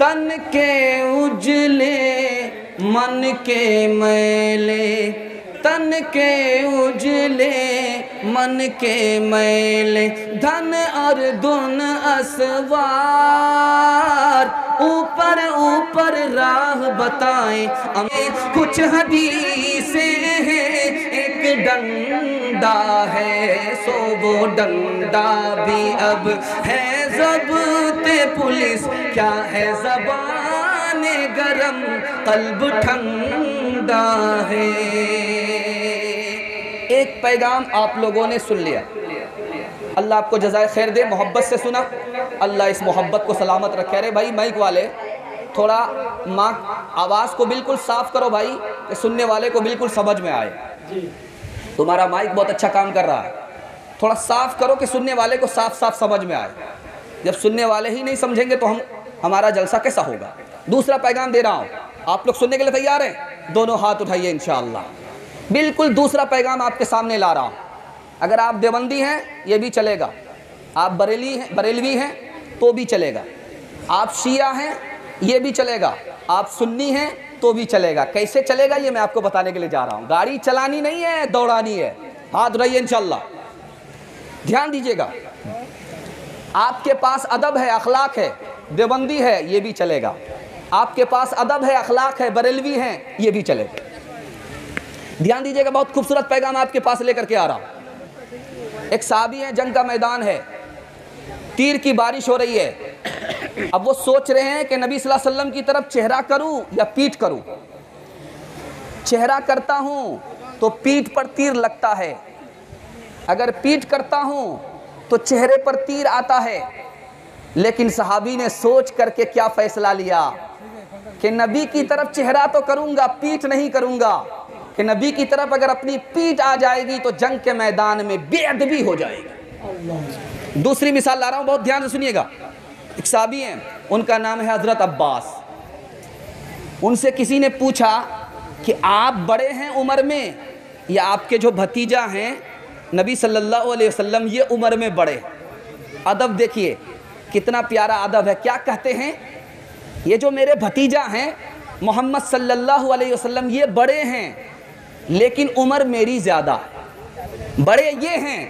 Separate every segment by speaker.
Speaker 1: तन के उजले मन के मैले, तन के उजले मन के मैले, धन और धुन असवार, ऊपर ऊपर राह बताएं हमें कुछ हदीसें हैं। एक डंडा है सो वो डंडा भी अब है ज़ब्ते पुलिस, क्या है ज़बान गरम कल्ब ठंडा है। एक पैगाम आप लोगों ने सुन लिया, अल्लाह आपको जज़ाए खैर दे, मोहब्बत से सुना, अल्लाह इस मोहब्बत को सलामत रखे। अरे भाई माइक वाले थोड़ा आवाज़ को बिल्कुल साफ़ करो भाई, कि सुनने वाले को बिल्कुल समझ में आए। तुम्हारा माइक बहुत अच्छा काम कर रहा है, थोड़ा साफ़ करो कि सुनने वाले को साफ साफ समझ में आए। जब सुनने वाले ही नहीं समझेंगे तो हमारा जलसा कैसा होगा। दूसरा पैगाम दे रहा हूँ, आप लोग सुनने के लिए तैयार हैं? दोनों हाथ उठाइए इंशाअल्लाह। बिल्कुल दूसरा पैगाम आपके सामने ला रहा हूँ। अगर आप देवबंदी हैं ये भी चलेगा, आप बरेलवी हैं तो भी चलेगा, आप शिया हैं ये भी चलेगा, आप सुन्नी हैं तो भी चलेगा। कैसे चलेगा ये मैं आपको बताने के लिए जा रहा हूँ। गाड़ी चलानी नहीं है, दौड़ानी है। हाथ उठाइए इंशाअल्लाह, ध्यान दीजिएगा। आपके पास अदब है, अखलाक है, देवबंदी है ये भी चलेगा। आपके पास अदब है, अखलाक है, बरेलवी हैं ये भी चलेगा। ध्यान दीजिएगा, बहुत खूबसूरत पैगाम आपके पास लेकर के आ रहा हूँ। एक साहबी है, जंग का मैदान है, तीर की बारिश हो रही है। अब वो सोच रहे हैं कि नबी सल्लल्लाहु अलैहि वसल्लम की तरफ चेहरा करूं या पीठ करूं। चेहरा करता हूं तो पीठ पर तीर लगता है, अगर पीठ करता हूं तो चेहरे पर तीर आता है। लेकिन सहाबी ने सोच करके क्या फैसला लिया कि नबी की तरफ चेहरा तो करूंगा, पीठ नहीं करूंगा, कि नबी की तरफ अगर अपनी पीठ आ जाएगी तो जंग के मैदान में बेअदबी हो जाएगी। दूसरी मिसाल ला रहा हूं, बहुत ध्यान से सुनिएगा। एक साहबी हैं, उनका नाम है हज़रत अब्बास। उनसे किसी ने पूछा कि आप बड़े हैं उम्र में या आपके जो भतीजा हैं नबी सल्लल्लाहु अलैहि वसल्लम ये उम्र में बड़े। अदब देखिए कितना प्यारा अदब है। क्या कहते हैं, ये जो मेरे भतीजा हैं मोहम्मद सल्लल्लाहु अलैहि वसल्लम ये बड़े हैं लेकिन उम्र मेरी ज़्यादा है। बड़े ये हैं,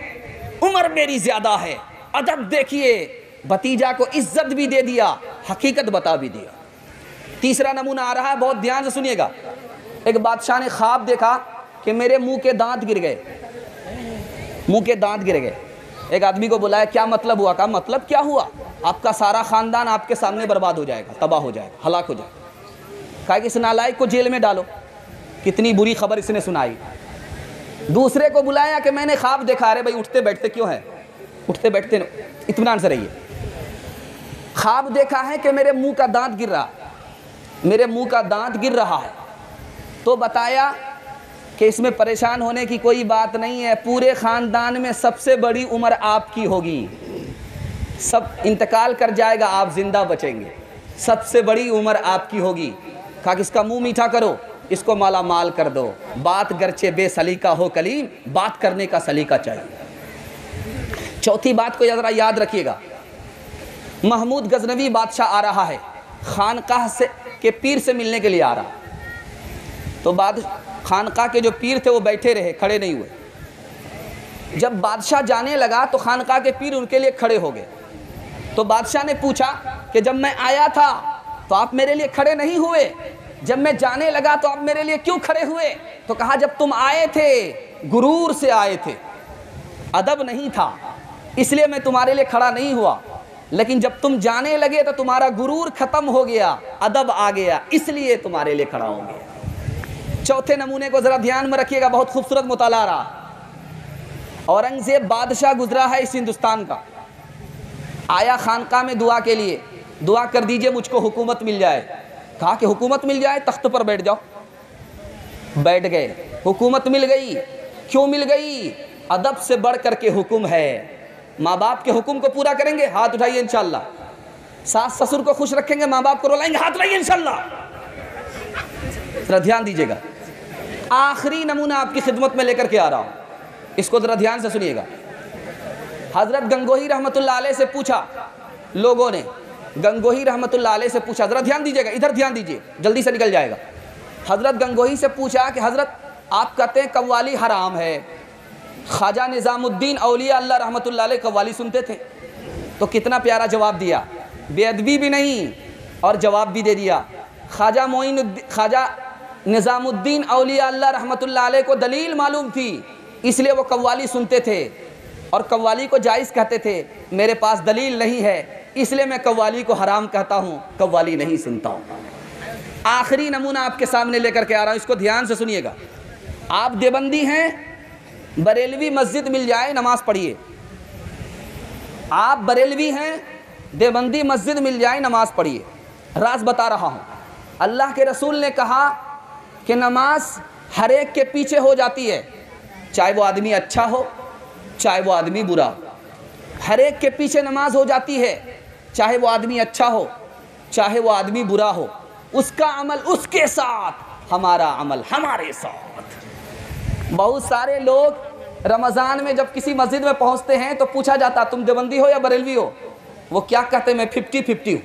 Speaker 1: उम्र मेरी ज़्यादा है। अदब देखिए, भतीजा को इज्जत भी दे दिया, हकीकत बता भी दिया। तीसरा नमूना आ रहा है, बहुत ध्यान से सुनिएगा। एक बादशाह ने ख्वाब देखा कि मेरे मुंह के दांत गिर गए, मुंह के दांत गिर गए। एक आदमी को बुलाया, क्या मतलब हुआ? कहा मतलब क्या हुआ, आपका सारा ख़ानदान आपके सामने बर्बाद हो जाएगा, तबाह हो जाएगा, हलाक हो जाएगा। कहा कि इस नालायक को जेल में डालो। कितनी बुरी खबर इसने सुनाई। दूसरे को बुलाया कि मैंने ख्वाब देखा। अरे भाई उठते बैठते क्यों है, उठते बैठते इत्मीनान से रहिए। ख्वाब देखा है कि मेरे मुंह का दांत गिर रहा है, मेरे मुंह का दांत गिर रहा है। तो बताया कि इसमें परेशान होने की कोई बात नहीं है, पूरे ख़ानदान में सबसे बड़ी उम्र आपकी होगी, सब इंतकाल कर जाएगा, आप ज़िंदा बचेंगे, सबसे बड़ी उम्र आपकी होगी। कहा कि इसका मुंह मीठा करो, इसको माला माल कर दो। बात गर्चे बेसलीका हो कलीम, बात करने का सलीका चाहिए। चौथी बात को ज़रा याद रखिएगा, महमूद गजनवी बादशाह आ रहा है, खानकाह से के पीर से मिलने के लिए आ रहा। तो खानकाह के जो पीर थे वो बैठे रहे, खड़े नहीं हुए। जब बादशाह जाने लगा तो खानकाह के पीर उनके लिए खड़े हो गए। तो बादशाह ने पूछा कि जब मैं आया था तो आप मेरे लिए खड़े नहीं हुए, जब मैं जाने लगा तो आप मेरे लिए क्यों खड़े हुए? तो कहा जब तुम आए थे गुरूर से आए थे, अदब नहीं था, इसलिए मैं तुम्हारे लिए खड़ा नहीं हुआ, लेकिन जब तुम जाने लगे तो तुम्हारा गुरूर खत्म हो गया, अदब आ गया, इसलिए तुम्हारे लिए खड़ा हो गया। चौथे नमूने को जरा ध्यान में रखिएगा, बहुत खूबसूरत मुताला रहा। औरंगजेब बादशाह गुजरा है इस हिंदुस्तान का, आया खानकाह में दुआ के लिए, दुआ कर दीजिए मुझको हुकूमत मिल जाए। कहा कि हुकूमत मिल जाए, तख्त पर बैठ जाओ। बैठ गए, हुकूमत मिल गई। क्यों मिल गई? अदब से बढ़ करके हुक्म है। माँ बाप के हुक्म को पूरा करेंगे, हाथ उठाइए इंशाल्लाह। सास ससुर को खुश रखेंगे, माँ बाप को रुलाएंगे, हाथ उठाइए इंशाल्लाह। जरा ध्यान दीजिएगा, आखिरी नमूना आपकी खिदमत में लेकर के आ रहा हूँ, इसको जरा ध्यान से सुनिएगा। हजरत गंगोही रहमतुल्लाह अलैह से पूछा लोगों ने गंगोही रहमतुल्लाह अलैह से पूछा, ज़रा ध्यान दीजिएगा, इधर ध्यान दीजिए, जल्दी से निकल जाएगा। हज़रत गंगोही से पूछा कि हज़रत आप कहते हैं कव्वाली हराम है। ख्वाजा निज़ामुद्दीन औलिया अल्लाह रहमतुल्लाह अलैह कव्वाली सुनते थे। तो कितना प्यारा जवाब दिया, बेअदबी भी नहीं और जवाब भी दे दिया। ख्वाजा निज़ामुद्दीन औलिया अल्लाह रहमतुल्लाह अलैह को दलील मालूम थी, इसलिए वो कव्वाली सुनते थे और कव्वाली को जायज़ कहते थे। मेरे पास दलील नहीं है, इसलिए मैं कव्वाली को हराम कहता हूँ, कव्वाली नहीं सुनता हूँ। आखिरी नमूना आपके सामने लेकर के आ रहा हूँ, इसको ध्यान से सुनिएगा। आप देवबंदी हैं, बरेलवी मस्जिद मिल जाए नमाज पढ़िए। आप बरेलवी हैं, देवबंदी मस्जिद मिल जाए नमाज पढ़िए। राज बता रहा हूँ, अल्लाह के रसूल ने कहा कि नमाज हर एक के पीछे हो जाती है, चाहे वो आदमी अच्छा हो चाहे वो आदमी बुरा हो। हर एक के पीछे नमाज हो जाती है, चाहे वो आदमी अच्छा हो चाहे वो आदमी बुरा हो। उसका अमल उसके साथ, हमारा अमल हमारे साथ। बहुत सारे लोग रमज़ान में जब किसी मस्जिद में पहुंचते हैं तो पूछा जाता तुम देवबंदी हो या बरेलवी हो, वो क्या कहते मैं 50-50 हूँ।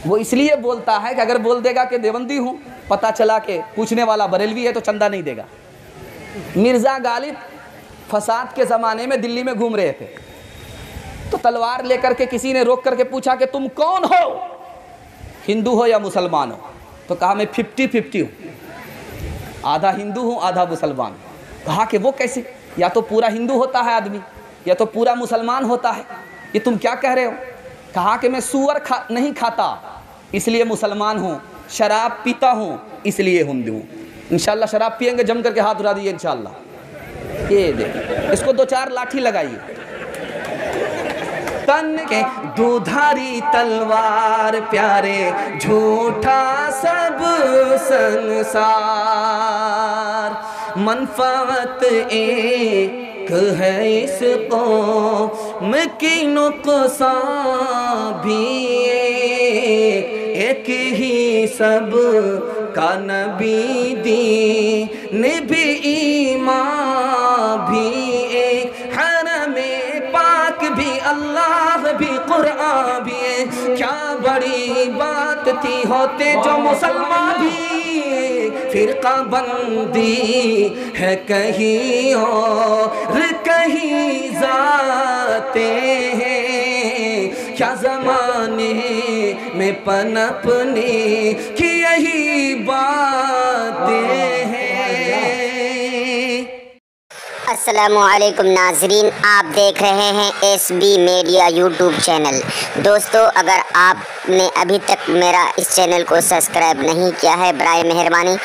Speaker 1: वो इसलिए बोलता है कि अगर बोल देगा कि देवबंदी हूँ, पता चला कि पूछने वाला बरेलवी है तो चंदा नहीं देगा। मिर्ज़ा गालिब फसाद के ज़माने में दिल्ली में घूम रहे थे, तो तलवार लेकर के किसी ने रोक करके पूछा कि तुम कौन हो, हिंदू हो या मुसलमान हो? तो कहा मैं 50-50 हूँ, आधा हिंदू हूँ आधा मुसलमान। कहा कि वो कैसे, या तो पूरा हिंदू होता है आदमी या तो पूरा मुसलमान होता है, ये तुम क्या कह रहे हो? कहा कि मैं सूअर नहीं खाता इसलिए मुसलमान हूँ, शराब पीता हूँ इसलिए हिंदू हूँ। इंशाल्लाह शराब पियेंगे, जम करके हाथ उठा दीजिए इंशाल्लाह। ये देखिए, इसको 2-4 लाठी लगाइए। तन के दुधारी तलवार प्यारे, झूठा सब संसार, मनफात एक है इस कौम की, नुकसान भी एक ही सब का नबी दीन भी ईमान भी एक, हरमे पाक भी अल्लाह भी कुरान भी है। क्या बड़ी बात थी होते जो मुसलमान भी, फिरका बंदी है कहीं और कहीं जाते हैं। क्या ज़माने में पनपने की यही बातें हैं।
Speaker 2: अस्सलामुअलैकुम नाजरीन, आप देख रहे हैं SB मीडिया यूट्यूब चैनल। दोस्तों, अगर आपने अभी तक मेरा इस चैनल को सब्सक्राइब नहीं किया है, बराए मेहरबानी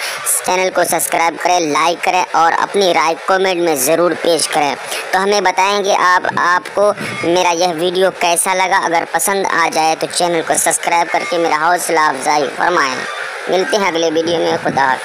Speaker 2: चैनल को सब्सक्राइब करें, लाइक करें और अपनी राय कमेंट में ज़रूर पेश करें। तो हमें बताएंगे आपको मेरा यह वीडियो कैसा लगा। अगर पसंद आ जाए तो चैनल को सब्सक्राइब करके मेरा हौसला अफजाई फरमाएँ। मिलते हैं अगले वीडियो में। खुदा हाफ़िज़।